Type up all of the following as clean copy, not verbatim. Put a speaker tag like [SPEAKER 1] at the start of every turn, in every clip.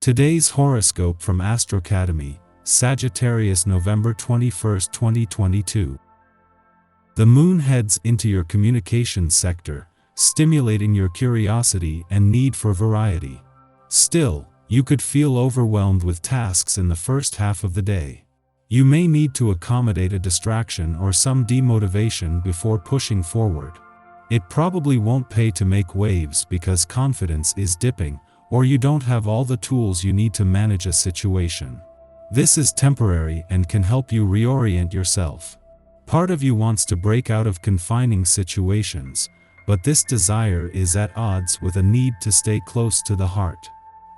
[SPEAKER 1] Today's horoscope from Astrocademy, Sagittarius November 21, 2022. The moon heads into your communications sector, stimulating your curiosity and need for variety. Still, you could feel overwhelmed with tasks in the first half of the day. You may need to accommodate a distraction or some demotivation before pushing forward. It probably won't pay to make waves because confidence is dipping, or you don't have all the tools you need to manage a situation. This is temporary and can help you reorient yourself. Part of you wants to break out of confining situations, but this desire is at odds with a need to stay close to the heart.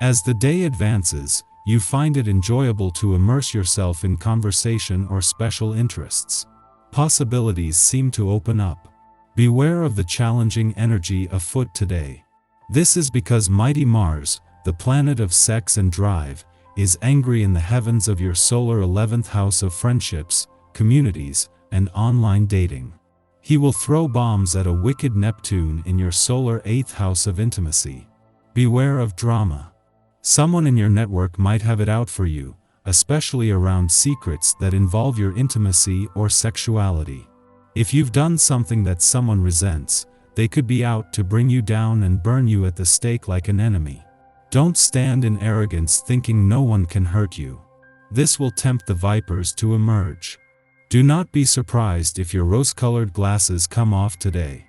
[SPEAKER 1] As the day advances, you find it enjoyable to immerse yourself in conversation or special interests. Possibilities seem to open up. Beware of the challenging energy afoot today. This is because mighty Mars, the planet of sex and drive, is angry in the heavens of your solar 11th house of friendships, communities, and online dating. He will throw bombs at a wicked Neptune in your solar 8th house of intimacy. Beware of drama. Someone in your network might have it out for you, especially around secrets that involve your intimacy or sexuality. If you've done something that someone resents, they could be out to bring you down and burn you at the stake like an enemy. Don't stand in arrogance thinking no one can hurt you. This will tempt the vipers to emerge. Do not be surprised if your rose-colored glasses come off today.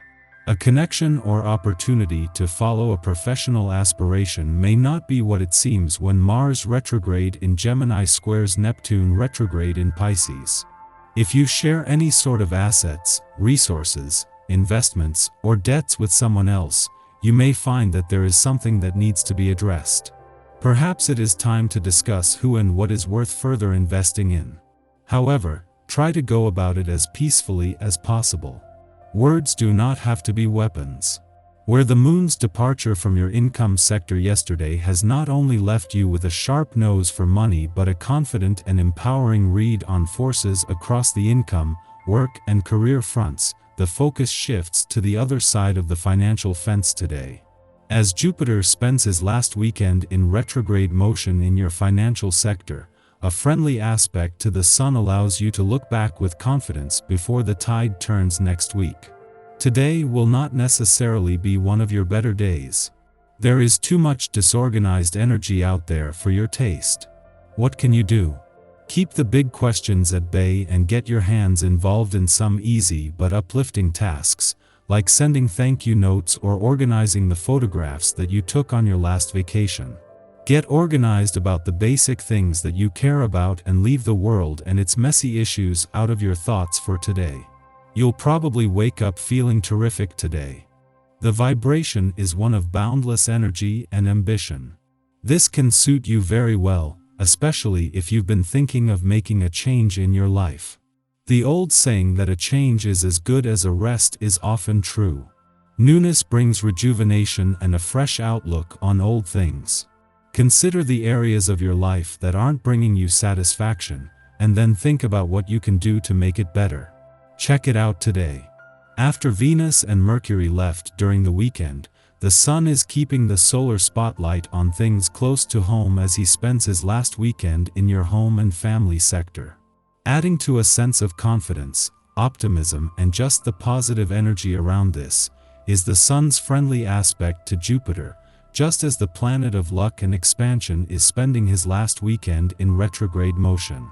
[SPEAKER 1] A connection or opportunity to follow a professional aspiration may not be what it seems when Mars retrograde in Gemini squares Neptune retrograde in Pisces. If you share any sort of assets, resources, investments, or debts with someone else, you may find that there is something that needs to be addressed. Perhaps it is time to discuss who and what is worth further investing in. However, try to go about it as peacefully as possible. Words do not have to be weapons. Where the moon's departure from your income sector yesterday has not only left you with a sharp nose for money but a confident and empowering read on forces across the income, work, and career fronts, the focus shifts to the other side of the financial fence today. As Jupiter spends his last weekend in retrograde motion in your financial sector, a friendly aspect to the Sun allows you to look back with confidence before the tide turns next week. Today will not necessarily be one of your better days. There is too much disorganized energy out there for your taste. What can you do? Keep the big questions at bay and get your hands involved in some easy but uplifting tasks, like sending thank you notes or organizing the photographs that you took on your last vacation. Get organized about the basic things that you care about and leave the world and its messy issues out of your thoughts for today. You'll probably wake up feeling terrific today. The vibration is one of boundless energy and ambition. This can suit you very well, especially if you've been thinking of making a change in your life. The old saying that a change is as good as a rest is often true. Newness brings rejuvenation and a fresh outlook on old things. Consider the areas of your life that aren't bringing you satisfaction, and then think about what you can do to make it better. Check it out today. After Venus and Mercury left during the weekend, the Sun is keeping the solar spotlight on things close to home as he spends his last weekend in your home and family sector. Adding to a sense of confidence, optimism, and just the positive energy around this, is the Sun's friendly aspect to Jupiter, just as the planet of luck and expansion is spending his last weekend in retrograde motion.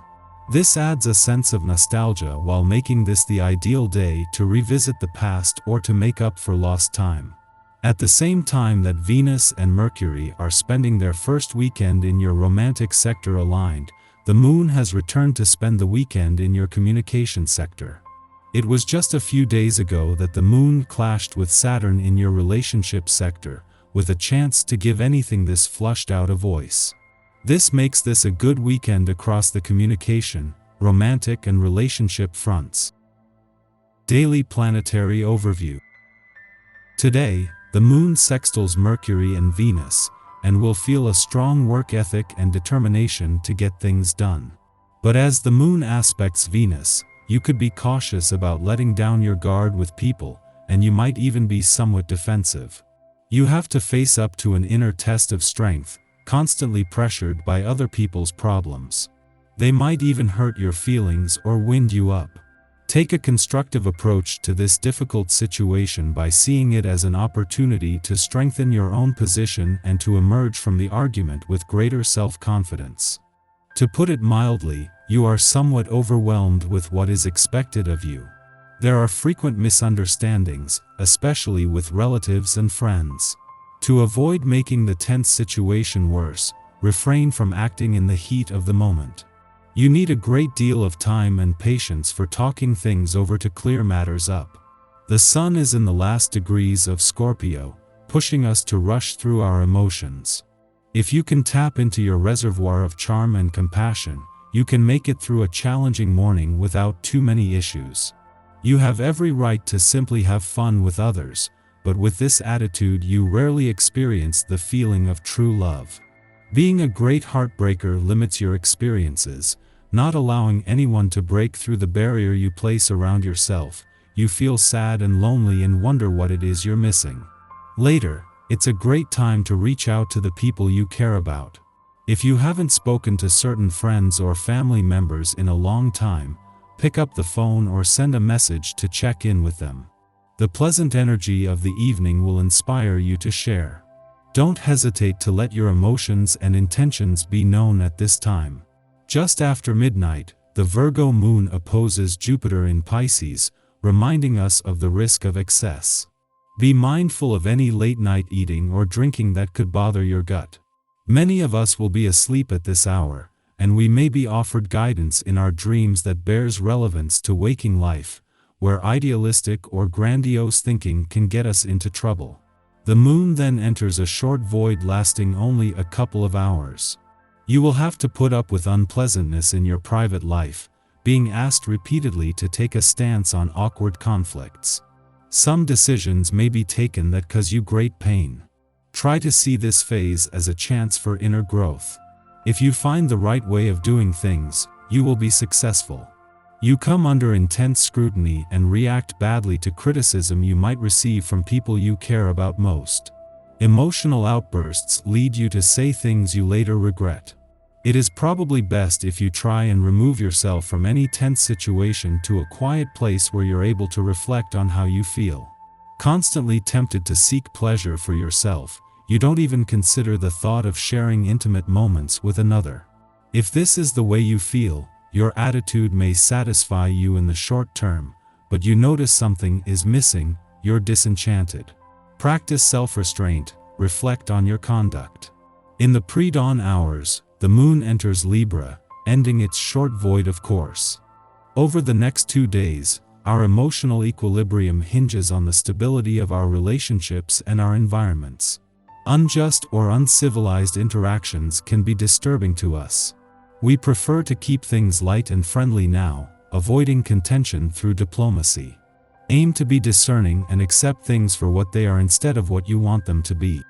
[SPEAKER 1] This adds a sense of nostalgia while making this the ideal day to revisit the past or to make up for lost time. At the same time that Venus and Mercury are spending their first weekend in your romantic sector aligned, the moon has returned to spend the weekend in your communication sector. It was just a few days ago that the moon clashed with Saturn in your relationship sector, with a chance to give anything this flushed out a voice. This makes this a good weekend across the communication, romantic, and relationship fronts. Daily Planetary Overview. Today, the moon sextiles Mercury and Venus, and will feel a strong work ethic and determination to get things done. But as the moon aspects Venus, you could be cautious about letting down your guard with people, and you might even be somewhat defensive. You have to face up to an inner test of strength, constantly pressured by other people's problems. They might even hurt your feelings or wind you up. Take a constructive approach to this difficult situation by seeing it as an opportunity to strengthen your own position and to emerge from the argument with greater self-confidence. To put it mildly, you are somewhat overwhelmed with what is expected of you. There are frequent misunderstandings, especially with relatives and friends. To avoid making the tense situation worse, refrain from acting in the heat of the moment. You need a great deal of time and patience for talking things over to clear matters up. The Sun is in the last degrees of Scorpio, pushing us to rush through our emotions. If you can tap into your reservoir of charm and compassion, you can make it through a challenging morning without too many issues. You have every right to simply have fun with others, but with this attitude you rarely experience the feeling of true love. Being a great heartbreaker limits your experiences, not allowing anyone to break through the barrier you place around yourself. You feel sad and lonely and wonder what it is you're missing. Later, it's a great time to reach out to the people you care about. If you haven't spoken to certain friends or family members in a long time, pick up the phone or send a message to check in with them. The pleasant energy of the evening will inspire you to share. Don't hesitate to let your emotions and intentions be known at this time. Just after midnight, the Virgo moon opposes Jupiter in Pisces, reminding us of the risk of excess. Be mindful of any late-night eating or drinking that could bother your gut. Many of us will be asleep at this hour, and we may be offered guidance in our dreams that bears relevance to waking life, where idealistic or grandiose thinking can get us into trouble. The moon then enters a short void lasting only a couple of hours. You will have to put up with unpleasantness in your private life, being asked repeatedly to take a stance on awkward conflicts. Some decisions may be taken that cause you great pain. Try to see this phase as a chance for inner growth. If you find the right way of doing things, you will be successful. You come under intense scrutiny and react badly to criticism you might receive from people you care about most. Emotional outbursts lead you to say things you later regret. It is probably best if you try and remove yourself from any tense situation to a quiet place where you're able to reflect on how you feel. Constantly tempted to seek pleasure for yourself, you don't even consider the thought of sharing intimate moments with another. If this is the way you feel, your attitude may satisfy you in the short term, but you notice something is missing, you're disenchanted. Practice self-restraint, reflect on your conduct. In the pre-dawn hours, the moon enters Libra, ending its short void of course. Over the next 2 days, our emotional equilibrium hinges on the stability of our relationships and our environments. Unjust or uncivilized interactions can be disturbing to us. We prefer to keep things light and friendly now, avoiding contention through diplomacy. Aim to be discerning and accept things for what they are instead of what you want them to be.